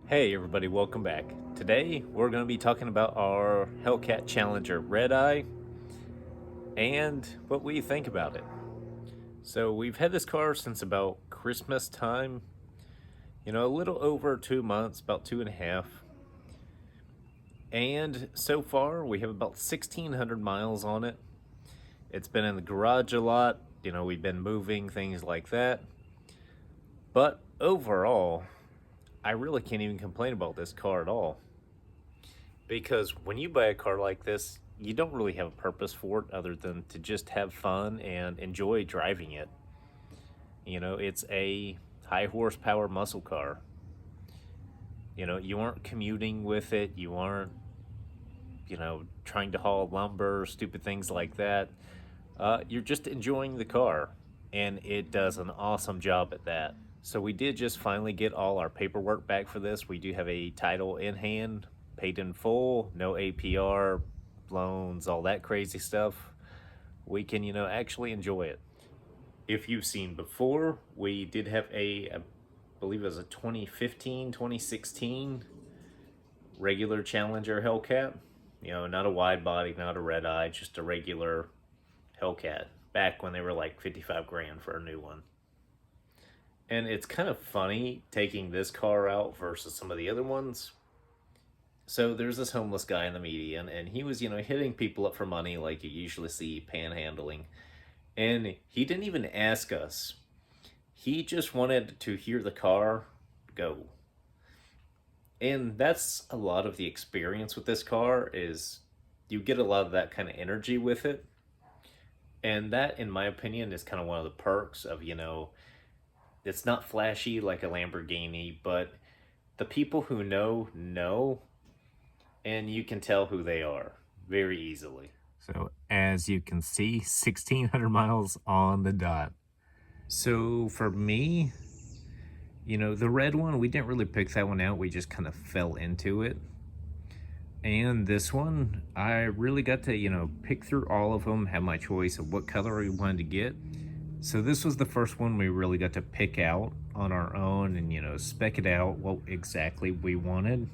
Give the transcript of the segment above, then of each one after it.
Hey everybody, welcome back. Today we're going to be talking about our Hellcat Challenger Redeye and what we think about it. So we've had this car since about Christmas time, a little over 2 months, about 2.5. And so far we have about 1,600 miles on it. It's been in the garage a lot, we've been moving, things like that. But overall, I really can't even complain about this car at all. Because when you buy a car like this, you don't really have a purpose for it other than to just have fun and enjoy driving it. It's a high horsepower muscle car. You aren't commuting with it, you aren't, trying to haul lumber, stupid things like that. You're just enjoying the car, and it does an awesome job at that. So we did just finally get all our paperwork back for this. We do have a title in hand, paid in full, no APR, loans, all that crazy stuff. We can, actually enjoy it. If you've seen before, we did have I believe it was a 2015, 2016 regular Challenger Hellcat. Not a wide body, not a Redeye, just a regular Hellcat. Back when they were like 55 grand for a new one. And it's kind of funny taking this car out versus some of the other ones. So there's this homeless guy in the median, and he was, hitting people up for money like you usually see panhandling. And he didn't even ask us. He just wanted to hear the car go. And that's a lot of the experience with this car is you get a lot of that kind of energy with it. And that, in my opinion, is kind of one of the perks of, it's not flashy like a Lamborghini, but the people who know, and you can tell who they are very easily. So as you can see, 1,600 miles on the dot. So for me, the red one, we didn't really pick that one out. We just kind of fell into it. And this one, I really got to, pick through all of them, have my choice of what color we wanted to get. So this was the first one we really got to pick out on our own and, spec it out what exactly we wanted.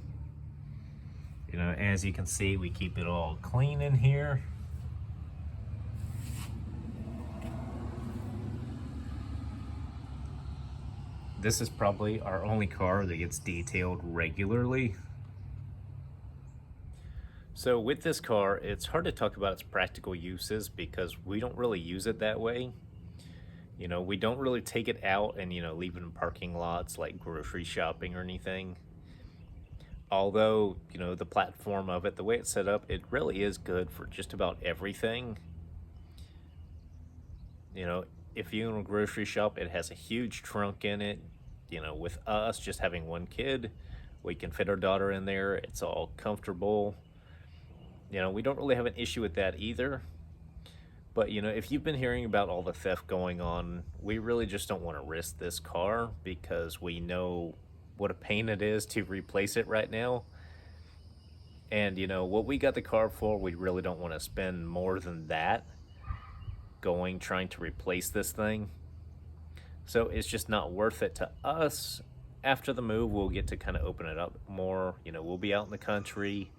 As you can see, we keep it all clean in here. This is probably our only car that gets detailed regularly. So with this car, it's hard to talk about its practical uses because we don't really use it that way. We don't really take it out and, leave it in parking lots like grocery shopping or anything. Although, the platform of it, the way it's set up, it really is good for just about everything. If you own a grocery shop, it has a huge trunk in it. With us just having one kid, we can fit our daughter in there. It's all comfortable. We don't really have an issue with that either. But, if you've been hearing about all the theft going on, we really just don't want to risk this car because we know what a pain it is to replace it right now. And, what we got the car for, we really don't want to spend more than that trying to replace this thing. So it's just not worth it to us. After the move, we'll get to kind of open it up more. We'll be out in the country.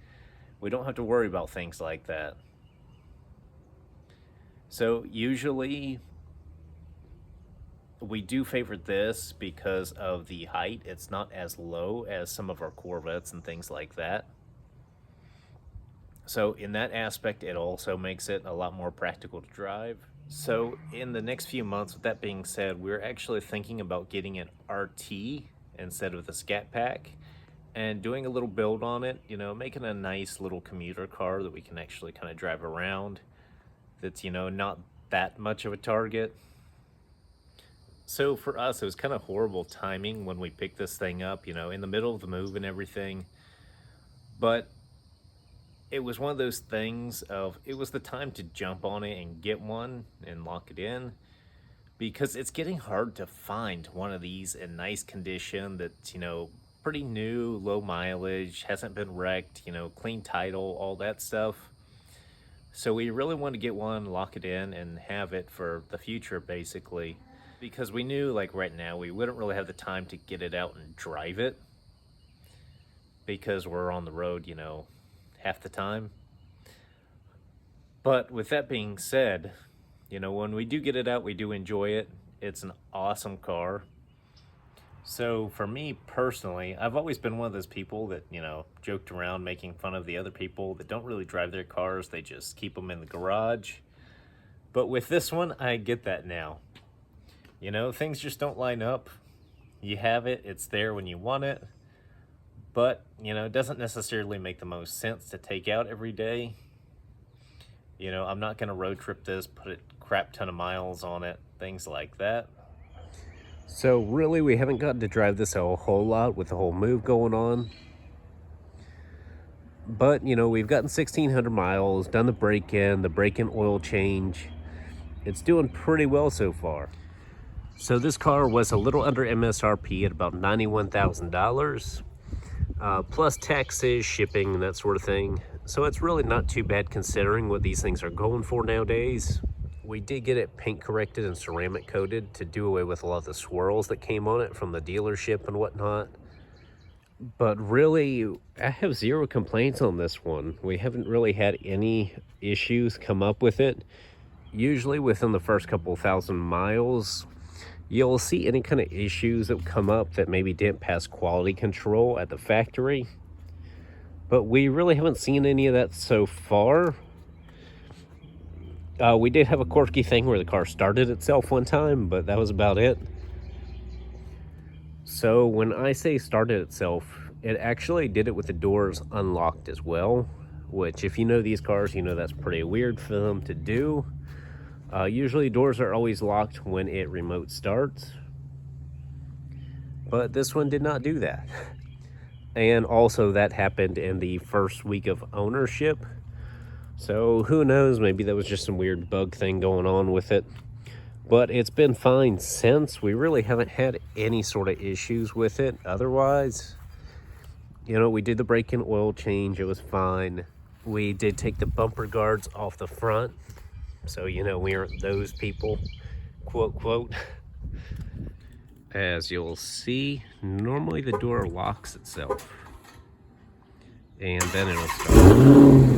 We don't have to worry about things like that. So usually we do favor this because of the height. It's not as low as some of our Corvettes and things like that. So in that aspect, it also makes it a lot more practical to drive. So in the next few months, with that being said, we're actually thinking about getting an RT instead of the Scat Pack and doing a little build on it, making a nice little commuter car that we can actually kind of drive around. That's, not that much of a target. So for us, it was kind of horrible timing when we picked this thing up, in the middle of the move and everything. But it was one of those things of, it was the time to jump on it and get one and lock it in. Because it's getting hard to find one of these in nice condition that's, pretty new, low mileage, hasn't been wrecked, clean title, all that stuff. So we really wanted to get one, lock it in, and have it for the future, basically. Because we knew, like right now, we wouldn't really have the time to get it out and drive it. because we're on the road, half the time. But with that being said, when we do get it out, we do enjoy it. It's an awesome car. So for me personally, I've always been one of those people that, joked around making fun of the other people that don't really drive their cars. They just keep them in the garage. But with this one, I get that now. Things just don't line up. You have it, it's there when you want it. But, it doesn't necessarily make the most sense to take out every day. I'm not going to road trip this, put a crap ton of miles on it, things like that. So really, we haven't gotten to drive this a whole lot with the whole move going on. But, we've gotten 1,600 miles, done the break-in oil change. It's doing pretty well so far. So this car was a little under MSRP at about $91,000, plus taxes, shipping, and that sort of thing. So it's really not too bad considering what these things are going for nowadays. We did get it paint corrected and ceramic coated to do away with a lot of the swirls that came on it from the dealership and whatnot. But really, I have zero complaints on this one. We haven't really had any issues come up with it. Usually within the first couple thousand miles, you'll see any kind of issues that come up that maybe didn't pass quality control at the factory. But we really haven't seen any of that so far. We did have a quirky thing where the car started itself one time, but that was about it. So when I say started itself, it actually did it with the doors unlocked as well, which if you know these cars, that's pretty weird for them to do. Usually doors are always locked when it remote starts, but this one did not do that. And also that happened in the first week of ownership. So who knows, maybe that was just some weird bug thing going on with it. But it's been fine since. We really haven't had any sort of issues with it. Otherwise, we did the break-in oil change. It was fine. We did take the bumper guards off the front. So, we aren't those people, quote, quote. As you'll see, normally the door locks itself. And then it'll start.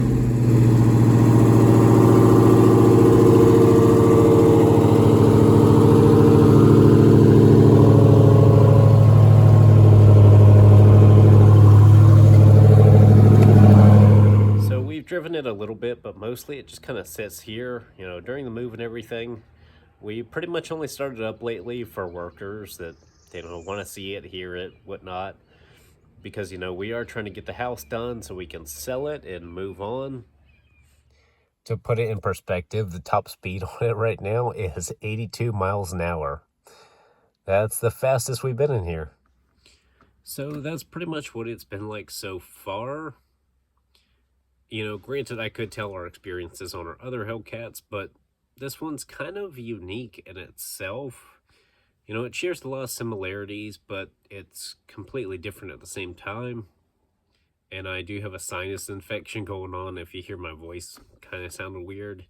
Driven it a little bit, but mostly it just kind of sits here, during the move and everything. We pretty much only started up lately for workers that want to see it, hear it, whatnot, because we are trying to get the house done so we can sell it and move on. To put it in perspective, the top speed on it right now is 82 miles an hour. That's the fastest we've been in here. So that's pretty much what it's been like so far. Granted, I could tell our experiences on our other Hellcats, but this one's kind of unique in itself. It shares a lot of similarities, but it's completely different at the same time. And I do have a sinus infection going on. If you hear my voice kind of sounded weird,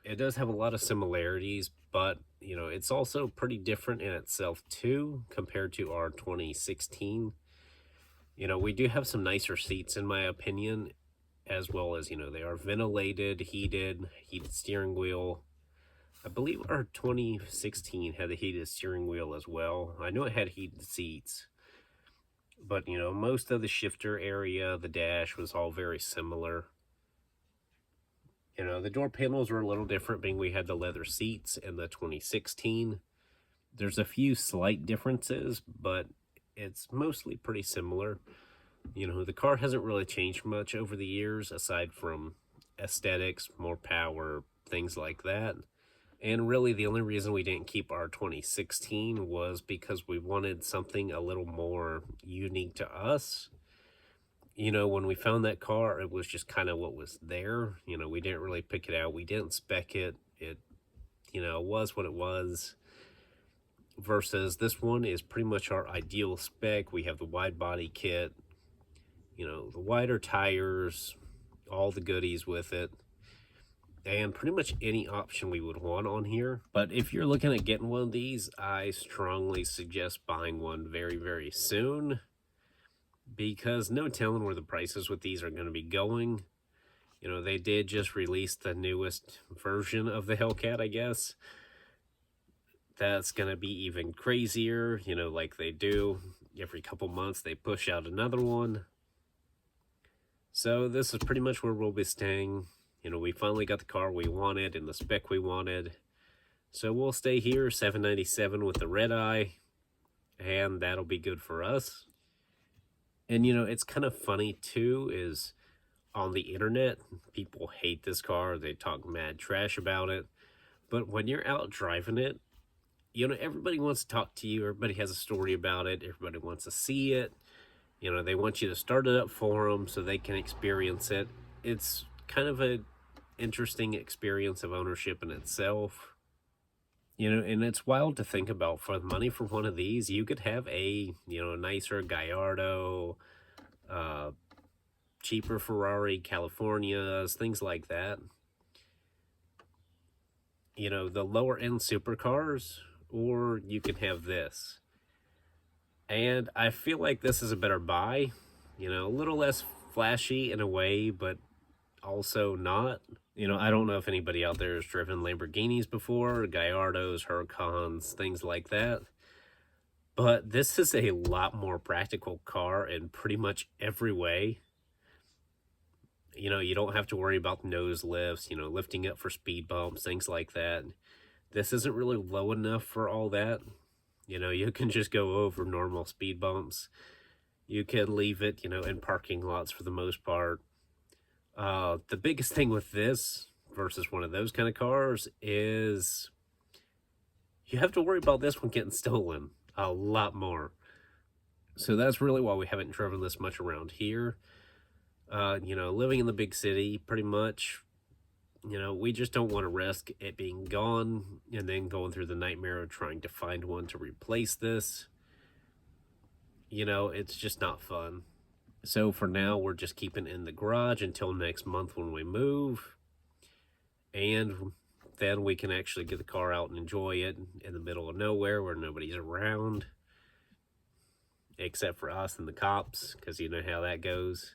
it does have a lot of similarities, but, it's also pretty different in itself, too, compared to our 2016. We do have some nicer seats, in my opinion, as well as, they are ventilated, heated steering wheel. I believe our 2016 had the heated steering wheel as well. I know it had heated seats, but, most of the shifter area, the dash was all very similar. The door panels were a little different, being we had the leather seats in the 2016. There's a few slight differences, but it's mostly pretty similar. The car hasn't really changed much over the years, aside from aesthetics, more power, things like that. And really, the only reason we didn't keep our 2016 was because we wanted something a little more unique to us. When we found that car, it was just kind of what was there. We didn't really pick it out. We didn't spec it. It, was what it was. Versus this one is pretty much our ideal spec. We have the wide body kit, the wider tires, all the goodies with it, and pretty much any option we would want on here. But if you're looking at getting one of these, I strongly suggest buying one very, very soon, because no telling where the prices with these are going to be going. You know, they did just release the newest version of the Hellcat, I guess. That's going to be even crazier, you know, like they do. Every couple months, they push out another one. So, this is pretty much where we'll be staying. You know, we finally got the car we wanted and the spec we wanted. So, we'll stay here, 797 with the Redeye, and that'll be good for us. And, you know, it's kind of funny too, is on the internet, people hate this car. They talk mad trash about it. But when you're out driving it, you know, everybody wants to talk to you. Everybody has a story about it. Everybody wants to see it. You know, they want you to start it up for them so they can experience it. It's kind of a interesting experience of ownership in itself. You know, and it's wild to think about. For the money for one of these, you could have a, you know, nicer Gallardo, uh, cheaper Ferrari, Californias, things like that. You know, the lower end supercars, or you can have this. And I feel like this is a better buy. You know, a little less flashy in a way, but also not. You know, I don't know if anybody out there has driven Lamborghinis before, Gallardos, Huracans, things like that. But this is a lot more practical car in pretty much every way. You know, you don't have to worry about nose lifts, you know, lifting up for speed bumps, things like that. This isn't really low enough for all that. You know, you can just go over normal speed bumps. You can leave it, you know, in parking lots for the most part. The biggest thing with this versus one of those kind of cars is you have to worry about this one getting stolen a lot more. So that's really why we haven't driven this much around here. You know, living in the big city, pretty much, you know, we just don't want to risk it being gone and then going through the nightmare of trying to find one to replace this. You know, it's just not fun. So for now, we're just keeping it in the garage until next month when we move. And then we can actually get the car out and enjoy it in the middle of nowhere where nobody's around. Except for us and the cops, because you know how that goes.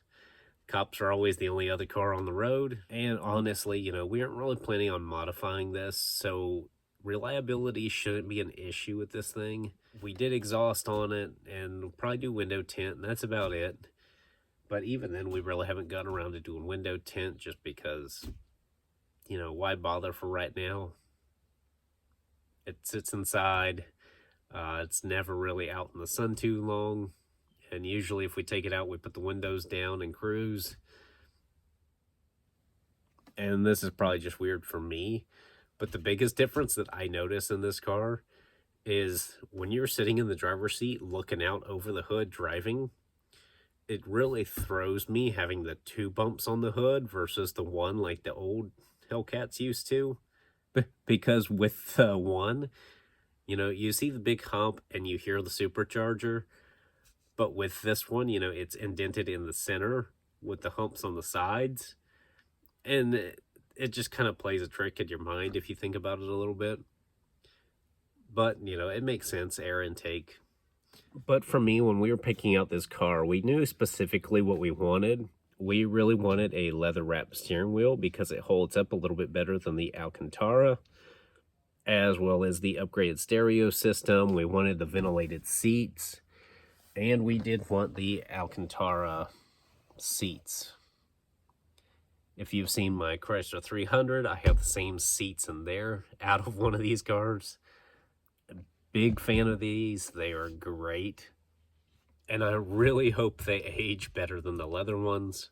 Cops are always the only other car on the road. And honestly, you know, we aren't really planning on modifying this, so reliability shouldn't be an issue with this thing. We did exhaust on it, and we'll probably do window tint, and that's about it. But even then, we really haven't gotten around to doing window tint just because, you know, why bother for right now? It sits inside. It's never really out in the sun too long. And usually if we take it out, we put the windows down and cruise. And this is probably just weird for me, but the biggest difference that I notice in this car is when you're sitting in the driver's seat looking out over the hood driving, it really throws me having the two bumps on the hood versus the one like the old Hellcats used to. Because with the one, you know, you see the big hump and you hear the supercharger. But with this one, you know, it's indented in the center with the humps on the sides. And it just kind of plays a trick in your mind if you think about it a little bit. But, you know, it makes sense, air intake. But for me, when we were picking out this car, we knew specifically what we wanted. We really wanted a leather-wrapped steering wheel because it holds up a little bit better than the Alcantara, as well as the upgraded stereo system. We wanted the ventilated seats, and we did want the Alcantara seats. If you've seen my Chrysler 300, I have the same seats in there out of one of these cars. Big fan of these. They are great. And I really hope they age better than the leather ones.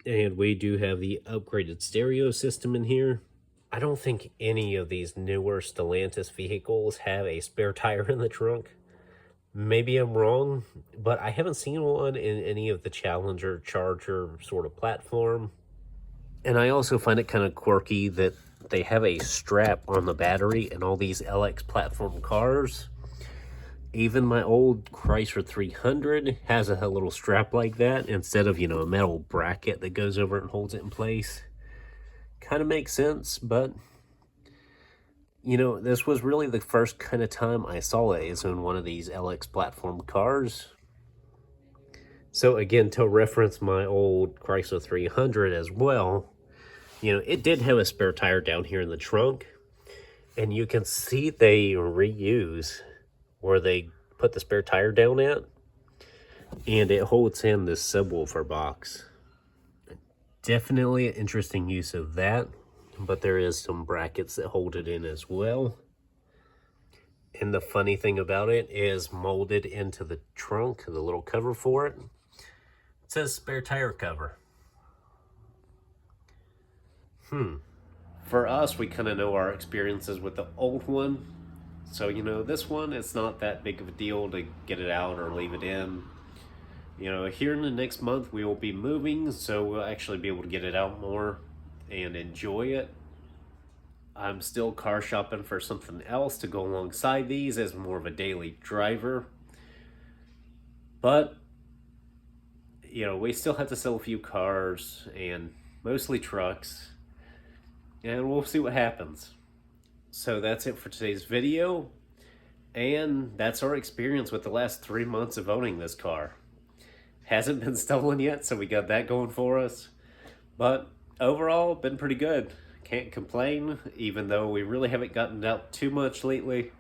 And we do have the upgraded stereo system in here. I don't think any of these newer Stellantis vehicles have a spare tire in the trunk. Maybe I'm wrong, but I haven't seen one in any of the Challenger, Charger sort of platform. And I also find it kind of quirky that they have a strap on the battery in all these LX platform cars. Even my old Chrysler 300 has a little strap like that instead of, you know, a metal bracket that goes over it and holds it in place. Kind of makes sense, but, you know, this was really the first kind of time I saw it is in one of these LX platform cars. So again, to reference my old Chrysler 300 as well, you know, it did have a spare tire down here in the trunk, and you can see they reuse where they put the spare tire down at, and it holds in this subwoofer box. Definitely an interesting use of that, but there is some brackets that hold it in as well. And the funny thing about it is molded into the trunk, the little cover for it, it says spare tire cover. For us, we kind of know our experiences with the old one. So, you know, this one, it's not that big of a deal to get it out or leave it in. You know, here in the next month, we will be moving, so we'll actually be able to get it out more and enjoy it. I'm still car shopping for something else to go alongside these as more of a daily driver. But, you know, we still have to sell a few cars and mostly trucks. And we'll see what happens. So that's it for today's video. And that's our experience with the last 3 months of owning this car. Hasn't been stolen yet, so we got that going for us. But overall, been pretty good. Can't complain, even though we really haven't gotten out too much lately.